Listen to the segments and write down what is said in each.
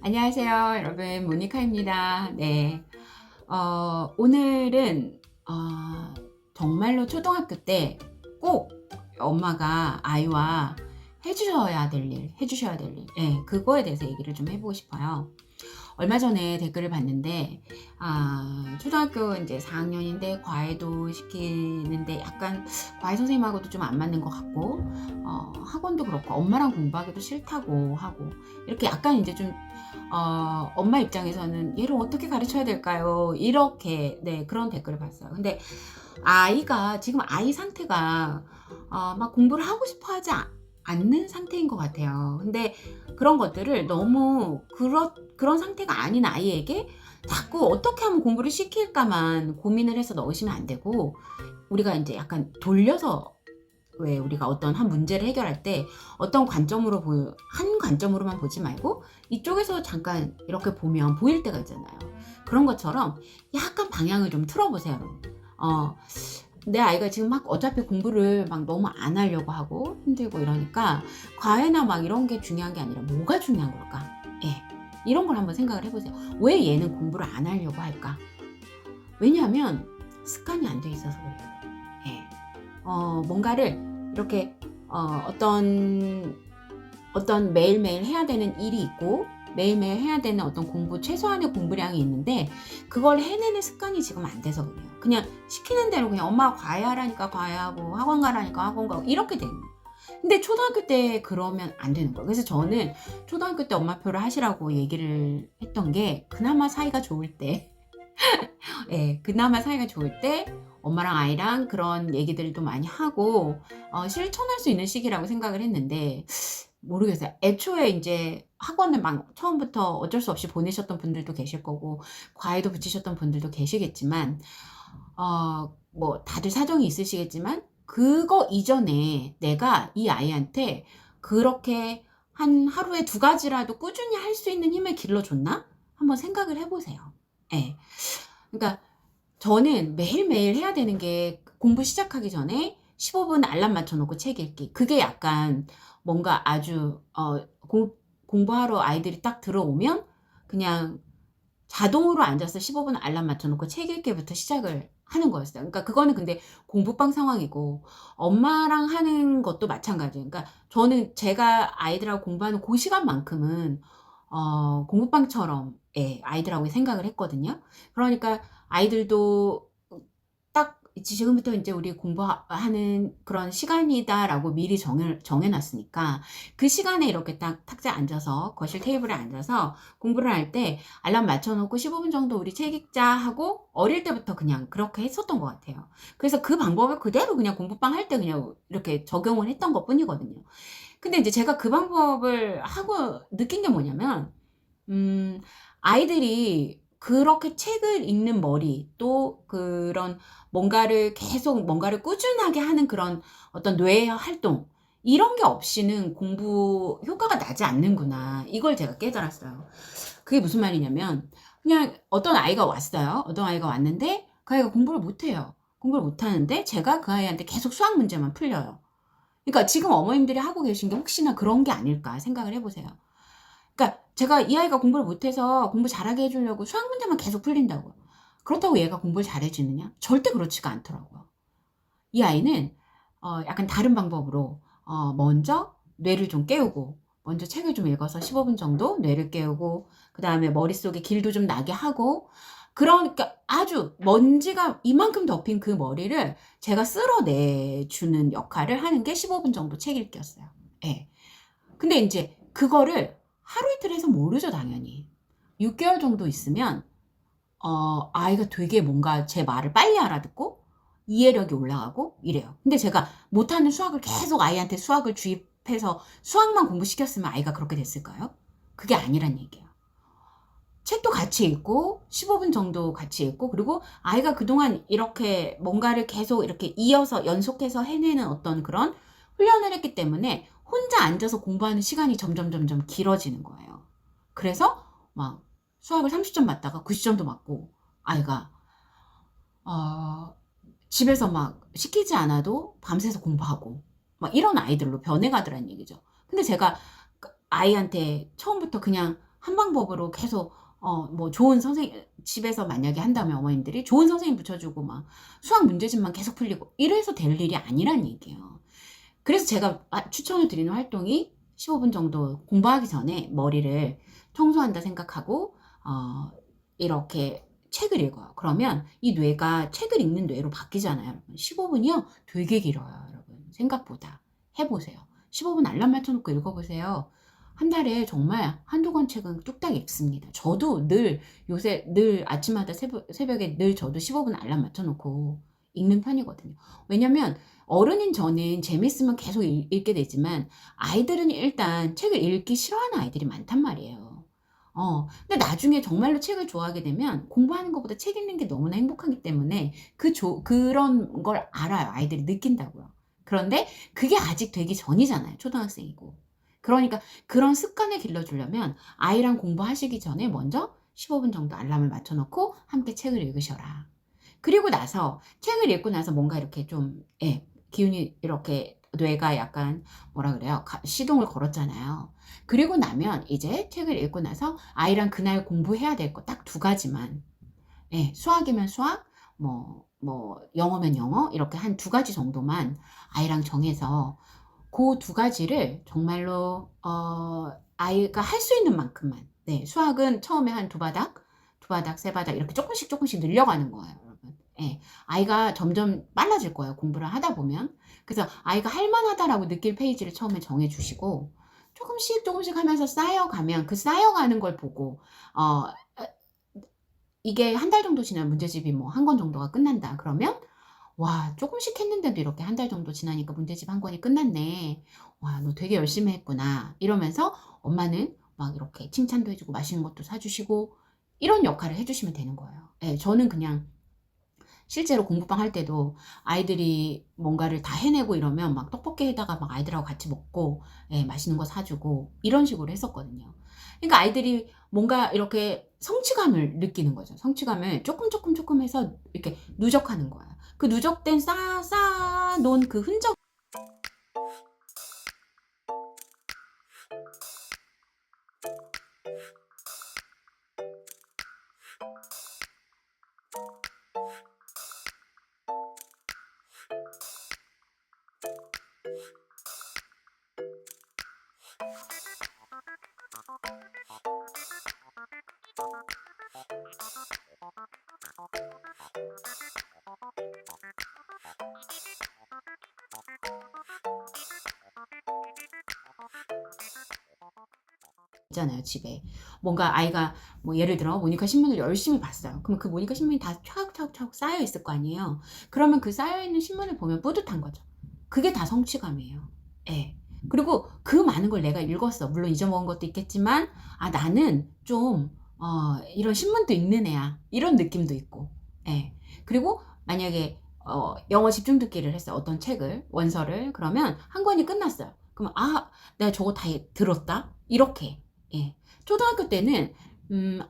안녕하세요, 여러분. 모니카입니다. 네. 오늘은, 정말로 초등학교 때 꼭 엄마가 아이와 해주셔야 될 일, 예, 그거에 대해서 얘기를 좀 해보고 싶어요. 얼마 전에 댓글을 봤는데, 초등학교 이제 4학년인데 과외도 시키는데 약간 과외 선생님하고도 좀 안 맞는 것 같고, 학원도 그렇고 엄마랑 공부하기도 싫다고 하고, 이렇게 약간 이제 좀, 엄마 입장에서는 얘를 어떻게 가르쳐야 될까요? 이렇게, 네, 그런 댓글을 봤어요. 근데 아이가, 지금 아이 상태가, 막 공부를 하고 싶어 하지 않는 상태인 것 같아요. 근데 그런 것들을 너무 그런 상태가 아닌 아이에게 자꾸 어떻게 하면 공부를 시킬까만 고민을 해서 넣으시면 안 되고, 우리가 인제 약간 돌려서, 왜 우리가 어떤 한 문제를 해결할 때 어떤 관점으로 한 관점으로만 보지 말고 이쪽에서 잠깐 이렇게 보면 보일 때가 있잖아요. 그런 것처럼 약간 방향을 좀 틀어 보세요, 여러분. 어 내 아이가 지금 막 어차피 공부를 막 너무 안 하려고 하고 힘들고 이러니까 과외나 막 이런 게 중요한 게 아니라 뭐가 중요한 걸까? 예. 이런 걸 한번 생각을 해 보세요. 왜 얘는 공부를 안 하려고 할까? 왜냐하면 습관이 안 돼 있어서 그래요. 예. 뭔가를 이렇게, 어떤 매일매일 해야 되는 일이 있고 매일매일 해야 되는 어떤 공부, 최소한의 공부량이 있는데 그걸 해내는 습관이 지금 안 돼서 그래요. 그냥 시키는 대로 그냥 엄마가 과외하라니까 과외하고 학원 가라니까 학원 가고 이렇게 되는 거예요. 근데 초등학교 때 그러면 안 되는 거예요. 그래서 저는 초등학교 때 엄마표를 하시라고 얘기를 했던 게, 그나마 사이가 좋을 때 예, 그나마 사이가 좋을 때 엄마랑 아이랑 그런 얘기들도 많이 하고 실천할 수 있는 시기라고 생각을 했는데, 모르겠어요. 애초에 인제 학원을 막 처음부터 어쩔 수 없이 보내셨던 분들도 계실 거고 과외도 붙이셨던 분들도 계시겠지만, 뭐 다들 사정이 있으시겠지만 그거 이전에 내가 이 아이한테 그렇게 한 하루에 2가지라도 꾸준히 할 수 있는 힘을 길러줬나? 한번 생각을 해 보세요. 예. 그러니까 저는 매일매일 해야 되는 게, 공부 시작하기 전에 15분 알람 맞춰 놓고 책 읽기. 그게 약간 뭔가 아주, 공부하러 아이들이 딱 들어오면 그냥 자동으로 앉아서 15분 알람 맞춰 놓고 책 읽기부터 시작을 하는 거였어요. 그러니까 그거는 근데 공부방 상황이고, 엄마랑 하는 것도 마찬가지예요. 그러니까 저는 제가 아이들하고 공부하는 고 시간만큼은 공부방처럼, 예, 아이들하고 생각을 했거든요. 그러니까 아이들도 딱 지금부터 인제 우리 하는 그런 시간이다라고 미리 정해 놨으니까 그 시간에 이렇게 딱 탁자에 앉아서, 거실 테이블에 앉아서 공부를 할 때 알람 맞춰 놓고 15분 정도 우리 책 읽자 하고, 어릴 때부터 그냥 그렇게 했었던 것 같아요. 그래서 그 방법을 그대로 그냥 공부방 할 때 그냥 이렇게 적용을 했던 것뿐이거든요. 근데 인제 제가 그 방법을 하고 느낀 게 뭐냐면, 음 아이들이 그렇게 책을 읽는 머리, 또 그런 뭔가를 계속 뭔가를 꾸준하게 하는 그런 어떤 뇌의 활동, 이런 게 없이는 공부 효과가 나지 않는구나. 이걸 제가 깨달았어요. 그게 무슨 말이냐면, 그냥 어떤 아이가 왔어요. 어떤 아이가 왔는데 그 아이가 공부를 못 해요. 공부를 못 하는데 제가 그 아이한테 계속 수학 문제만 풀려요. 그러니까 지금 어머님들이 하고 계신 게 혹시나 그런 게 아닐까 생각을 해 보세요. 그러니까 제가 이 아이가 공부를 못해서 공부 잘하게 해 주려고 수학 문제만 계속 풀린다고요. 그렇다고 얘가 공부를 잘해지느냐? 절대 그렇지가 않더라고요. 이 아이는 약간 다른 방법으로, 먼저 뇌를 좀 깨우고, 먼저 책을 좀 읽어서 15분 정도 뇌를 깨우고, 그다음에 머릿속에 길도 좀 나게 하고, 그러니까 아주 먼지가 이만큼 덮인 그 머리를 제가 쓸어내 주는 역할을 하는 게 15분 정도 책 읽기였어요. 예. 근데 인제 그거를 하루 이틀 해서 모르죠, 당연히. 6 개월 정도 있으면 아이가 되게 뭔가 제 말을 빨리 알아듣고 이해력이 올라가고 이래요. 근데 제가 못하는 수학을 계속 아이한테 수학을 주입해서 수학만 공부시켰으면 아이가 그렇게 됐을까요? 그게 아니란 얘기예요. 책도 같이 읽고 15분 정도 같이 읽고, 그리고 아이가 그동안 이렇게 뭔가를 계속 이렇게 이어서 연속해서 해내는 어떤 그런 훈련을 했기 때문에 혼자 앉아서 공부하는 시간이 점점 길어지는 거예요. 그래서 막 수학을 30점 맞다가 90점도 맞고, 아이가 어 집에서 막 시키지 않아도 밤새서 공부하고 막 이런 아이들로 변해가더란 얘기죠. 근데 제가 아이한테 처음부터 그냥 한 방법으로 계속 뭐 좋은 선생님 집에서 만약에 한다면 어머님들이 좋은 선생님 붙여주고 막 수학 문제집만 계속 풀리고 이래서 될 일이 아니란 얘기예요. 그래서 제가 추천을 드리는 활동이 15분 정도 공부하기 전에 머리를 청소한다 생각하고 이렇게 책을 읽어요. 그러면 이 뇌가 책을 읽는 뇌로 바뀌잖아요. 여러분. 15분이요? 되게 길어요. 여러분. 생각보다. 해보세요. 15분 알람 맞춰놓고 읽어보세요. 한 달에 정말 한두 권 책은 뚝딱 읽습니다. 저도 늘 요새 늘 아침마다 새벽에 늘 저도 15분 알람 맞춰놓고 읽는 편이거든요. 왜냐면 어른인 저는 재밌으면 계속 읽게 되지만 아이들은 일단 책을 읽기 싫어하는 아이들이 많단 말이에요. 근데 나중에 정말로 책을 좋아하게 되면 공부하는 것보다 책 읽는 게 너무나 행복하기 때문에 그런 걸 알아요. 아이들이 느낀다고요. 그런데 그게 아직 되기 전이잖아요. 초등학생이고. 그러니까 그런 습관을 길러주려면 아이랑 공부하시기 전에 먼저 15분 정도 알람을 맞춰놓고 함께 책을 읽으셔라. 그리고 나서 책을 읽고 나서 뭔가 이렇게 좀 기운이 이렇게 뇌가 약간 뭐라 그래요? 시동을 걸었잖아요. 그리고 나면 이제 책을 읽고 나서 아이랑 그날 공부해야 될 거 딱 두 가지만 수학이면 수학, 영어면 영어 이렇게 한 두 가지 정도만 아이랑 정해서 그 두 가지를 정말로 아이가 할 수 있는 만큼만 수학은 처음에 한 두 바닥, 세 바닥 이렇게 조금씩 늘려가는 거예요, 여러분. 아이가 점점 빨라질 거예요, 공부를 하다 보면. 그래서 아이가 할만하다라고 느낄 페이지를 처음에 정해주시고 조금씩 하면서 쌓여가면 그 쌓여가는 걸 보고 이게 한 달 정도 지나면 문제집이 뭐 한 권 정도가 끝난다. 그러면 와, 조금씩 했는데도 이렇게 한 달 정도 지나니까 문제집 한 권이 끝났네. 와, 너 되게 열심히 했구나. 이러면서 엄마는 막 이렇게 칭찬도 해주고 맛있는 것도 사주시고 이런 역할을 해주시면 되는 거예요. 저는 그냥 실제로 공부방 할 때도 아이들이 뭔가를 다 해내고 이러면 막 떡볶이에다가 막 아이들하고 같이 먹고 맛있는 거 사주고 이런 식으로 했었거든요. 그러니까 아이들이 뭔가 이렇게 성취감을 느끼는 거죠. 성취감을 조금 해서 이렇게 누적하는 거예요. 그 누적된 쌓아놓은 그 흔적 있잖아요, 집에. 뭔가 아이가 뭐 예를 들어 모니카 신문을 열심히 봤어요. 그럼 그 모니카 신문이 다 촥촥촥 쌓여 있을 거 아니에요. 그러면 그 쌓여 있는 신문을 보면 뿌듯한 거죠. 그게 다 성취감이에요. 그리고 그 많은 걸 내가 읽었어. 물론 잊어먹은 것도 있겠지만 나는 좀 이런 신문도 읽는 애야. 이런 느낌도 있고. 그리고 만약에 영어 집중 듣기를 했어요. 어떤 책을, 원서를. 그러면 한 권이 끝났어요. 그러면 내가 저거 다 들었다? 이렇게. 초등학교 때는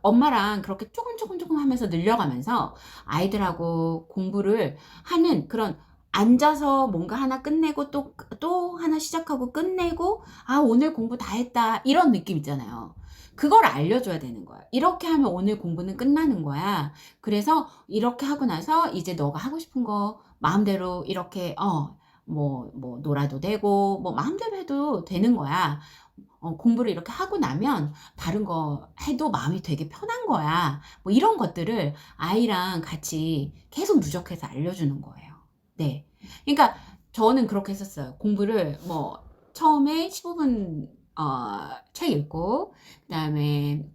엄마랑 그렇게 조금 하면서 늘려가면서 아이들하고 공부를 하는 그런 앉아서 뭔가 하나 끝내고 또 하나 시작하고 끝내고 오늘 공부 다 했다 이런 느낌 있잖아요. 그걸 알려줘야 되는 거야. 이렇게 하면 오늘 공부는 끝나는 거야. 그래서 이렇게 하고 나서 이제 너가 하고 싶은 거 마음대로 이렇게 놀아도 되고 마음대로 해도 되는 거야. 공부를 이렇게 하고 나면 다른 거 해도 마음이 되게 편한 거야. 이런 것들을 아이랑 같이 계속 누적해서 알려주는 거예요. 네. 그러니까 저는 그렇게 했었어요. 공부를 처음에 15분 책 읽고 그다음에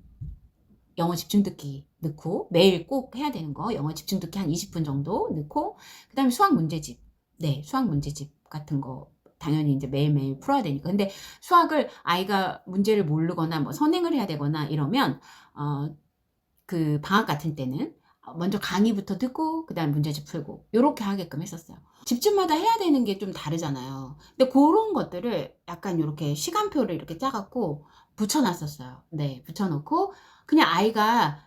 영어 집중 듣기 넣고 매일 꼭 해야 되는 거 영어 집중 듣기 한 20분 정도 넣고 그다음에 수학 문제집. 수학 문제집 같은 거 당연히 이제 매일매일 풀어야 되니까. 근데 수학을 아이가 문제를 모르거나 선행을 해야 되거나 이러면 그 방학 같은 때는 먼저 강의부터 듣고 그다음 문제집 풀고 요렇게 하게끔 했었어요. 집집마다 해야 되는 게 좀 다르잖아요. 근데 그런 것들을 약간 요렇게 시간표를 이렇게 짜 갖고 붙여 놨었어요. 붙여놓고 그냥 아이가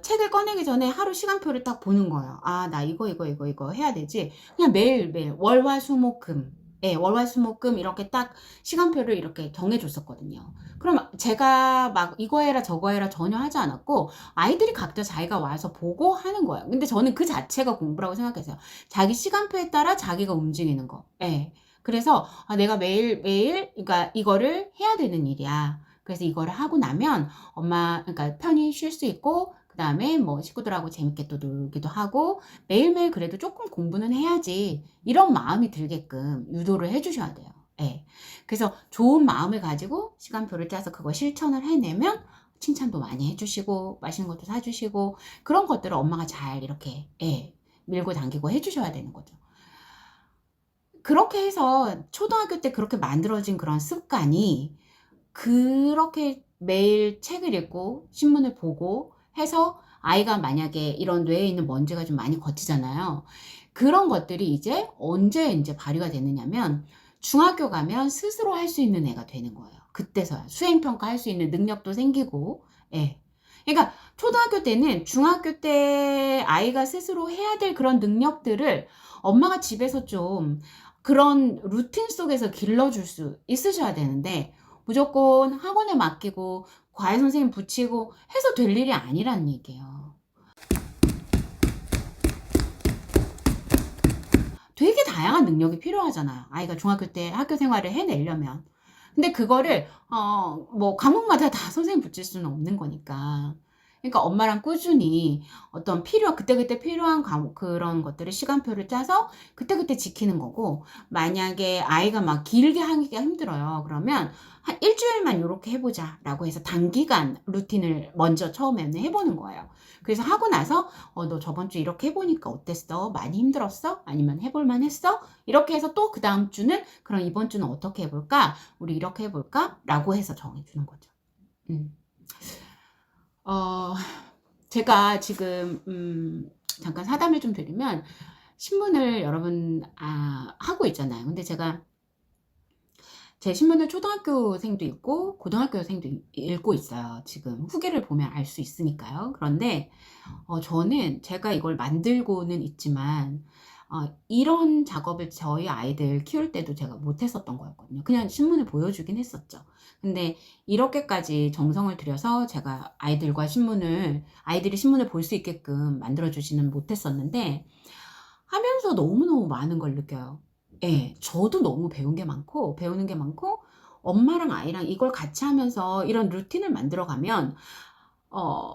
책을 꺼내기 전에 하루 시간표를 딱 보는 거예요. 나 이거 해야 되지. 그냥 매일매일 월화수목금 예, 월화수목금 이렇게 딱 시간표를 이렇게 정해줬었거든요. 그럼 제가 막 이거 해라 저거 해라 전혀 하지 않았고 아이들이 각자 자기가 와서 보고 하는 거예요. 근데 저는 그 자체가 공부라고 생각했어요. 자기 시간표에 따라 자기가 움직이는 거. 예. 그래서 내가 매일 그러니까 이거를 해야 되는 일이야. 그래서 이거를 하고 나면 엄마 그러니까 편히 쉴 수 있고 그다음에 뭐 식구들하고 재밌게 또 놀기도 하고 매일매일 그래도 조금 공부는 해야지 이런 마음이 들게끔 유도를 해 주셔야 돼요. 예. 그래서 좋은 마음을 가지고 시간표를 짜서 그거 실천을 해내면 칭찬도 많이 해 주시고 맛있는 것도 사 주시고 그런 것들을 엄마가 잘 이렇게 예 밀고 당기고 해 주셔야 되는 거죠. 그렇게 해서 초등학교 때 그렇게 만들어진 그런 습관이 그렇게 매일 책을 읽고 신문을 보고 해서 아이가 만약에 이런 뇌에 있는 먼지가 좀 많이 거치잖아요. 그런 것들이 이제 언제 인제 발휘가 되느냐면 중학교 가면 스스로 할 수 있는 애가 되는 거예요. 그때서야 수행 평가할 수 있는 능력도 생기고 예. 그러니까 초등학교 때는 중학교 때 아이가 스스로 해야 될 그런 능력들을 엄마가 집에서 좀 그런 루틴 속에서 길러줄 수 있으셔야 되는데 무조건 학원에 맡기고 과외 선생님 붙이고 해서 될 일이 아니라는 얘기예요. 되게 다양한 능력이 필요하잖아요. 아이가 중학교 때 학교 생활을 해내려면. 근데 그거를 뭐 과목마다 다 선생님 붙일 수는 없는 거니까. 그러니까 엄마랑 꾸준히 어떤 그때그때 필요한 과목 그런 것들을 시간표를 짜서 그때그때 지키는 거고 만약에 아이가 막 길게 하기가 힘들어요. 그러면 한 일 주일만 요렇게 해 보자라고 해서 단기간 루틴을 먼저 처음에는 해 보는 거예요. 그래서 하고 나서 "너 저번 주 이렇게 해 보니까 어땠어? 많이 힘들었어? 아니면 해볼 만했어?" 이렇게 해서 또 그다음 주는 "그럼 이번 주는 어떻게 해 볼까? 우리 이렇게 해 볼까?"라고 해서 정해 주는 거죠. 음. 어 제가 지금 잠깐 사담을 좀 드리면 신문을 여러분 하고 있잖아요. 근데 제가 제 신문을 초등학교생도 있고 고등학교생도 읽고 있어요. 지금 후기를 보면 알 수 있으니까요. 그런데 저는 제가 이걸 만들고는 있지만 이런 작업을 저희 아이들 키울 때도 제가 못 했었던 거였거든요. 그냥 신문을 보여주긴 했었죠. 근데 이렇게까지 정성을 들여서 제가 아이들이 신문을 볼 수 있게끔 만들어 주지는 못했었는데 하면서 너무너무 많은 걸 느껴요. 예. 저도 너무 배우는 게 많고 엄마랑 아이랑 이걸 같이 하면서 이런 루틴을 만들어 가면 어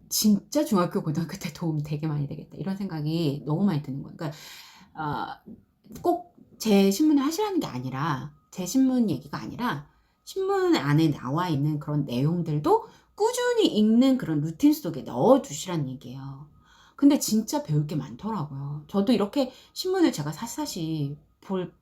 '진짜 중학교, 고등학교 때 도움 되게 많이 되겠다.' 이런 생각이 너무 많이 드는 거예요. 그러니까 꼭 제 신문을 하시라는 게 아니라 제 신문 얘기가 아니라 신문 안에 나와 있는 그런 내용들도 꾸준히 읽는 그런 루틴 속에 넣어 두시라는 얘기예요. 근데 진짜 배울 게 많더라고요. 저도 이렇게 신문을 제가 샅샅이 볼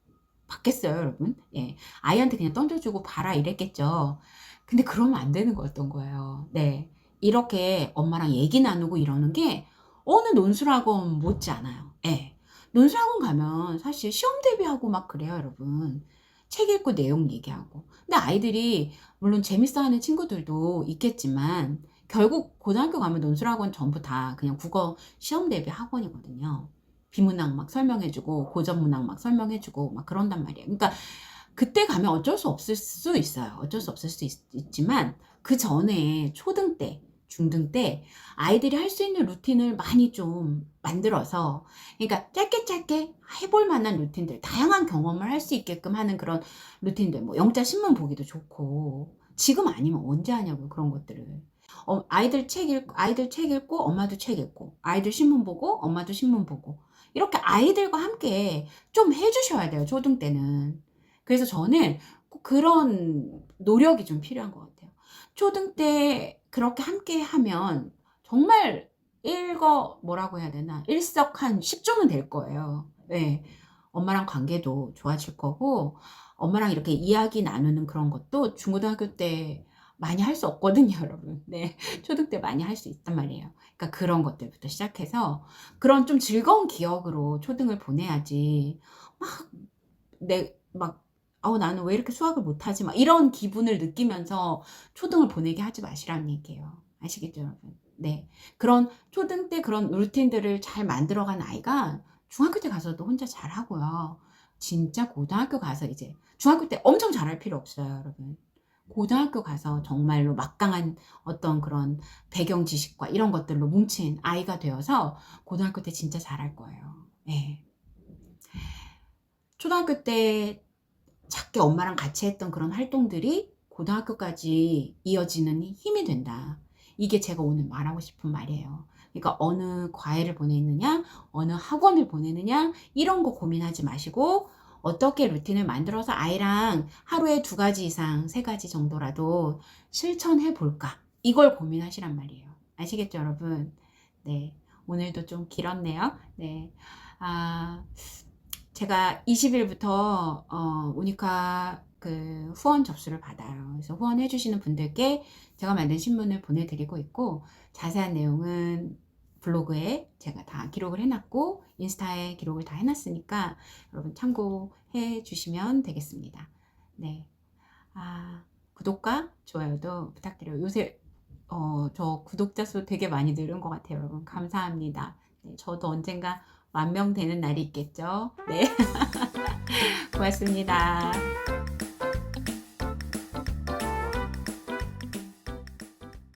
봤겠어요, 여러분? 예. 아이한테 그냥 던져 주고 봐라 이랬겠죠. 근데 그러면 안 되는 거였던 거예요. 네. 이렇게 엄마랑 얘기 나누고 이러는 게 어느 논술학원 못지 않아요. 예. 논술학원 가면 사실 시험 대비하고 막 그래요, 여러분. 책 읽고 내용 얘기하고. 근데 아이들이 물론 재밌어하는 친구들도 있겠지만 결국 고등학교 가면 논술학원 전부 다 그냥 국어 시험 대비 학원이거든요. 비문학 막 설명해 주고 고전문학 막 설명해 주고 막 그런단 말이에요. 그러니까 그때 가면 어쩔 수 없을 수 있어요. 어쩔 수 없을 수 있지만 그전에 초등 때, 중등 때 아이들이 할 수 있는 루틴을 많이 좀 만들어서 그러니까 짧게 짧게 해볼 만한 루틴들, 다양한 경험을 할 수 있게끔 하는 그런 루틴들 뭐 영자 신문 보기도 좋고 지금 아니면 언제 하냐고요, 그런 것들을. 아이들 책 읽고 엄마도 책 읽고 아이들 신문 보고 엄마도 신문 보고 이렇게 아이들과 함께 좀 해 주셔야 돼요, 초등 때는. 그래서 저는 꼭 그런 노력이 좀 필요한 것 같아요. 초등 때 그렇게 함께 하면 정말 뭐라고 해야 되나 일석한십조는 될 거예요. 예. 엄마랑 관계도 좋아질 거고 엄마랑 이렇게 이야기 나누는 그런 것도 중고등학교 때 많이 할 수 없거든요, 여러분. 네. 초등 때 많이 할 수 있단 말이에요. 그러니까 그런 것들부터 시작해서 그런 좀 즐거운 기억으로 초등을 보내야지 막 막 '나는 왜 이렇게 수학을 못하지?' 막 이런 기분을 느끼면서 초등을 보내게 하지 마시라는 얘기예요. 아시겠죠, 여러분? 네. 그런 초등 때 그런 루틴들을 잘 만들어 간 아이가 중학교 때 가서도 혼자 잘하고요. 진짜 고등학교 가서 이제 중학교 때 엄청 잘할 필요 없어요, 여러분. 고등학교 가서 정말로 막강한 어떤 그런 배경 지식과 이런 것들로 뭉친 아이가 되어서 고등학교 때 진짜 잘할 거예요. 예. 초등학교 때 작게 엄마랑 같이 했던 그런 활동들이 고등학교까지 이어지는 힘이 된다. 이게 제가 오늘 말하고 싶은 말이에요. 그러니까 어느 과외를 보내느냐, 어느 학원을 보내느냐, 이런 거 고민하지 마시고, 어떻게 루틴을 만들어서 아이랑 하루에 2가지 이상, 3가지 정도라도 실천해 볼까? 이걸 고민하시란 말이에요. 아시겠죠, 여러분? 네. 오늘도 좀 길었네요. 네. 아, 제가 20일부터 모니카 그 후원 접수를 받아요. 그래서 후원해 주시는 분들께 제가 만든 신문을 보내드리고 있고, 자세한 내용은 블로그에 제가 다 기록을 해놨고 인스타에 기록을 다 해놨으니까 여러분 참고해 주시면 되겠습니다. 네. 구독과 좋아요도 부탁드려요. 요새 저 구독자 수 되게 많이 늘은 것 같아요, 여러분. 감사합니다. 네, 저도 언젠가 10,000명 되는 날이 있겠죠. 네. 고맙습니다.